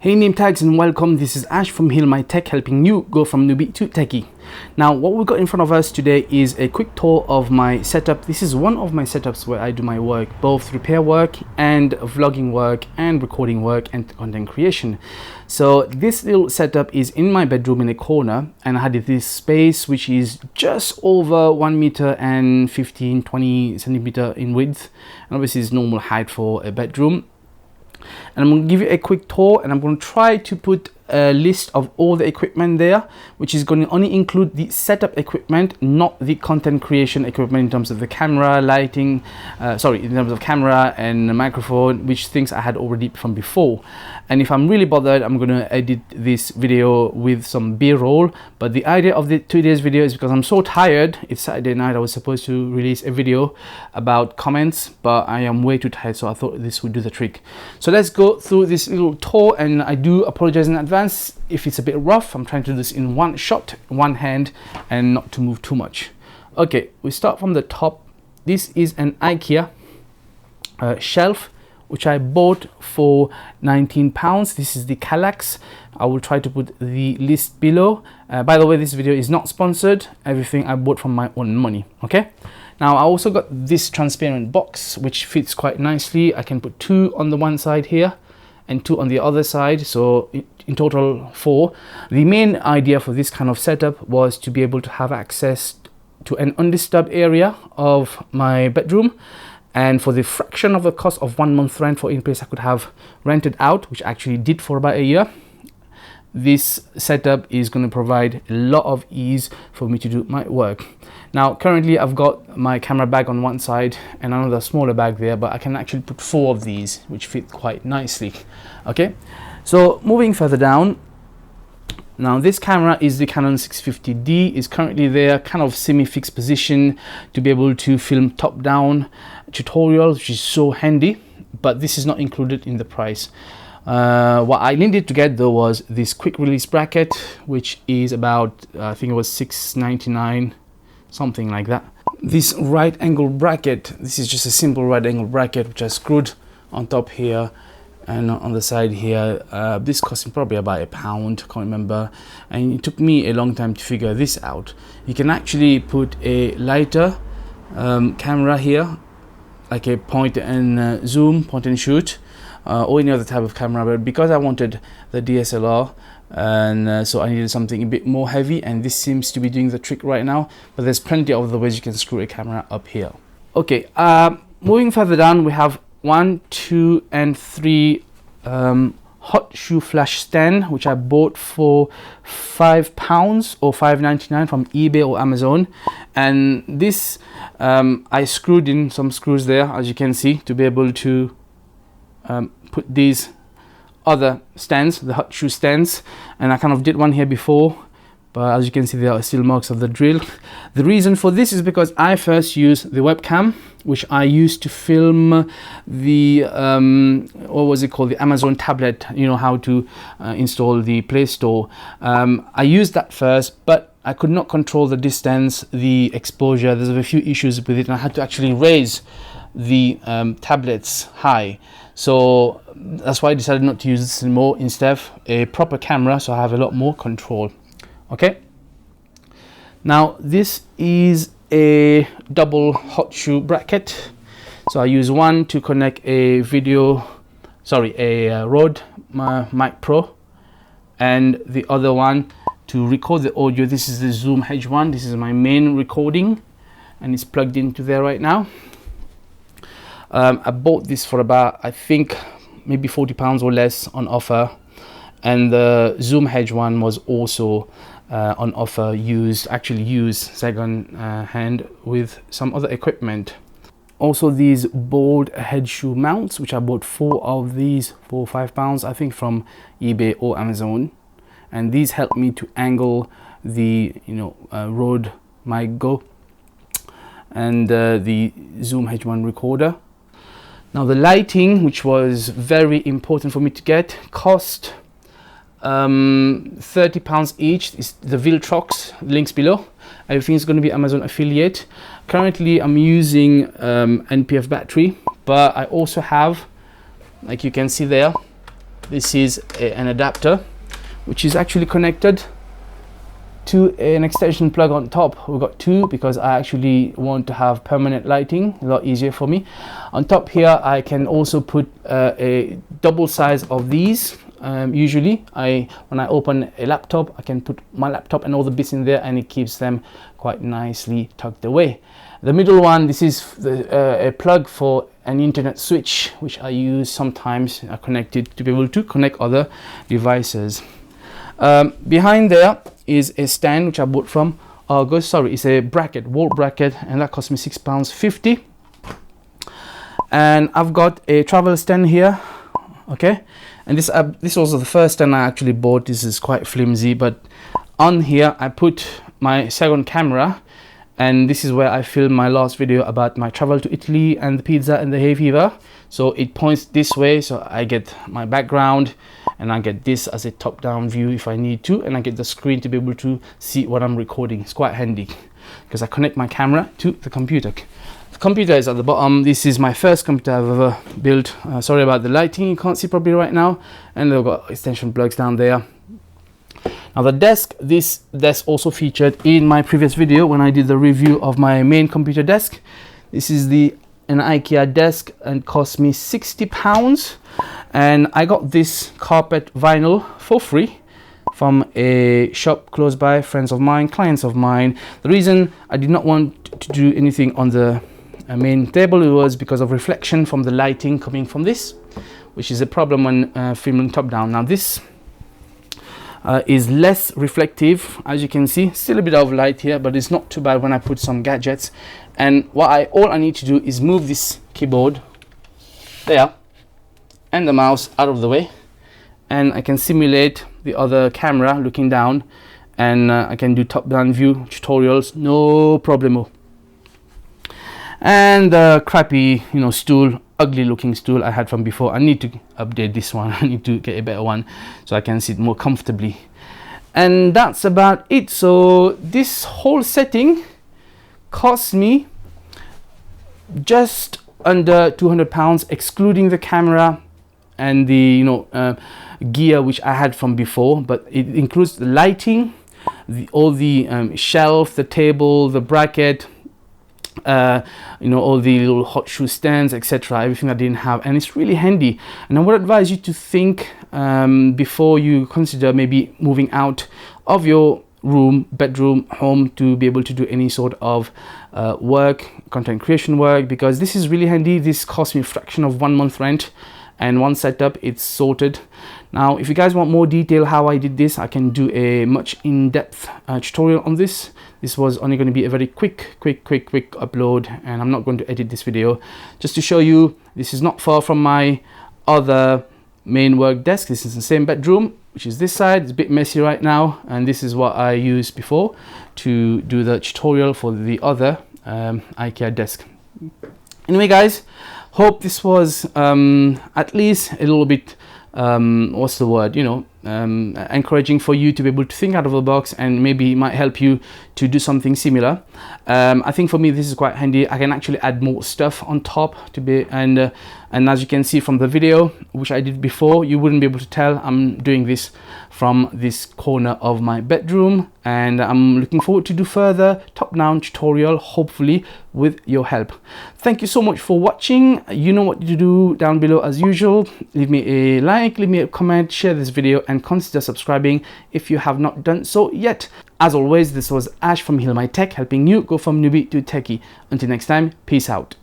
Hey name tags and welcome. This is Ash from Heal My Tech, helping you go from newbie to techie. Now what we've got in front of us today is a quick tour of my setup. This is one of my setups where I do my work, both repair work and vlogging work and recording work and content creation. So this little setup is in my bedroom in a corner, and I had this space which is just over 1 meter and 20 centimeter in width, and obviously is normal height for a bedroom. And I'm going to give you a quick tour, and I'm going to try to put a list of all the equipment there, which is going to only include the setup equipment, not the content creation equipment in terms of the camera, lighting, in terms of camera and the microphone, which things I had already from before. And if I'm really bothered, I'm going to edit this video with some B-roll. But the idea of the today's video is because I'm so tired. It's Saturday night. I was supposed to release a video about comments, but I am way too tired, so I thought this would do the trick. So let's go through this little tour, and I do apologize in advance if it's a bit rough. I'm trying to do this in one shot, one hand, and not to move too much. Okay, we start from the top. This is an Ikea shelf which I bought for £19. This is the Kallax. I will try to put the list below. By the way, this video is not sponsored. Everything I bought from my own money. Okay, now I also got this transparent box which fits quite nicely. I can put 2 on the one side here and 2 on the other side, so in total 4. The main idea for this kind of setup was to be able to have access to an undisturbed area of my bedroom, and for the fraction of the cost of 1 month rent for in place I could have rented out, which I actually did for about a year. This setup is going to provide a lot of ease for me to do my work. Now currently I've got my camera bag on one side and another smaller bag there, but I can actually put 4 of these which fit quite nicely. Okay, so moving further down, now this camera is the Canon 650D, is currently there, kind of semi-fixed position to be able to film top-down tutorials, which is so handy, but this is not included in the price. What I needed to get though was this quick release bracket, which is about I think it was $6.99, something like that. This right angle bracket, this is just a simple right angle bracket which I screwed on top here and on the side here. This cost me probably about £1, can't remember, and it took me a long time to figure this out. You can actually put a lighter camera here, like a point and zoom, point and shoot, or any other type of camera, but because I wanted the DSLR, and so I needed something a bit more heavy, and this seems to be doing the trick right now. But there's plenty of other ways you can screw a camera up here. Okay, moving further down, we have 1, 2 and 3 hot shoe flash stand, which I bought for £5 or £5.99 from eBay or Amazon. And this I screwed in some screws there, as you can see, to be able to put these other stands, the hot shoe stands, and I kind of did one here before, but as you can see there are still marks of the drill. The reason for this is because I first used the webcam which I used to film the what was it called, the Amazon tablet, you know, how to install the Play Store. I used that first, but I could not control the distance, the exposure. There's a few issues with it, and I had to actually raise the tablets high, so that's why I decided not to use this anymore. Instead, a proper camera, so I have a lot more control. Okay, now this is a double hot shoe bracket, so I use one to connect a Rode Mic Pro, and the other one to record the audio. This is the Zoom H1. This is my main recording, and it's plugged into there right now. I bought this for about, I think, maybe £40 or less on offer, and the Zoom H1 was also on offer, actually used second hand with some other equipment. Also these bold head shoe mounts, which I bought 4 of these for £5, I think, from eBay or Amazon, and these help me to angle the Rode Mic Go and the Zoom H1 recorder. Now the lighting, which was very important for me to get, cost £30 each. Is the Viltrox, links below. Everything is going to be Amazon affiliate. Currently I'm using NPF battery, but I also have, like you can see there, this is an adapter which is actually connected to an extension plug on top. We've got two because I actually want to have permanent lighting, a lot easier for me. On top here I can also put a double size of these. Usually when I open a laptop, I can put my laptop and all the bits in there, and it keeps them quite nicely tucked away. The middle one, this is a plug for an internet switch, which I use sometimes connected to be able to connect other devices. Behind there is a stand which I bought from Argos. Sorry, it's a bracket, wall bracket, and that cost me £6.50. And I've got a travel stand here, okay. And this was the first stand I actually bought. This is quite flimsy, but on here I put my second camera, and this is where I filmed my last video about my travel to Italy and the pizza and the hay fever. So it points this way, so I get my background, and I get this as a top-down view if I need to, and I get the screen to be able to see what I'm recording. It's quite handy because I connect my camera to the computer. The computer is at the bottom. This is my first computer I've ever built. Sorry about the lighting, you can't see properly right now. And they've got extension plugs down there. Now the desk, this desk also featured in my previous video when I did the review of my main computer desk. This is an Ikea desk and cost me £60, and I got this carpet vinyl for free from a shop close by, friends of mine, clients of mine. The reason I did not want to do anything on the main table was because of reflection from the lighting coming from this, which is a problem when filming top down. Now this is less reflective, as you can see. Still a bit of light here, but it's not too bad when I put some gadgets. And all I need to do is move this keyboard there and the mouse out of the way, and I can simulate the other camera looking down, and I can do top-down view tutorials, no problemo. And the crappy, stool, ugly looking stool I had from before, I need to update this one. I need to get a better one so I can sit more comfortably. And that's about it. So this whole setting cost me just under £200, excluding the camera and the gear which I had from before, but it includes the lighting, all the shelf, the table, the bracket, all the little hot shoe stands, etc., everything I didn't have. And it's really handy, and I would advise you to think before you consider maybe moving out of your room, bedroom, home, to be able to do any sort of work, content creation work, because this is really handy. This cost me a fraction of 1 month rent, and one setup, it's sorted. Now if you guys want more detail how I did this, I can do a much in-depth tutorial on this. This was only going to be a very quick upload, and I'm not going to edit this video, just to show you this is not far from my other main work desk. This is the same bedroom, which is this side. It's a bit messy right now, and this is what I used before to do the tutorial for the other Ikea desk. Anyway guys, hope this was at least a little bit what's the word, encouraging for you to be able to think out of the box, and maybe it might help you to do something similar. I think for me this is quite handy. I can actually add more stuff on top to be, and as you can see from the video which I did before, you wouldn't be able to tell I'm doing this from this corner of my bedroom, and I'm looking forward to do further top-down tutorial, hopefully with your help. Thank you so much for watching. You know what to do down below as usual. Leave me a like, leave me a comment, share this video, and consider subscribing if you have not done so yet. As always, this was Ash from Heal My Tech, helping you go from newbie to techie. Until next time, peace out.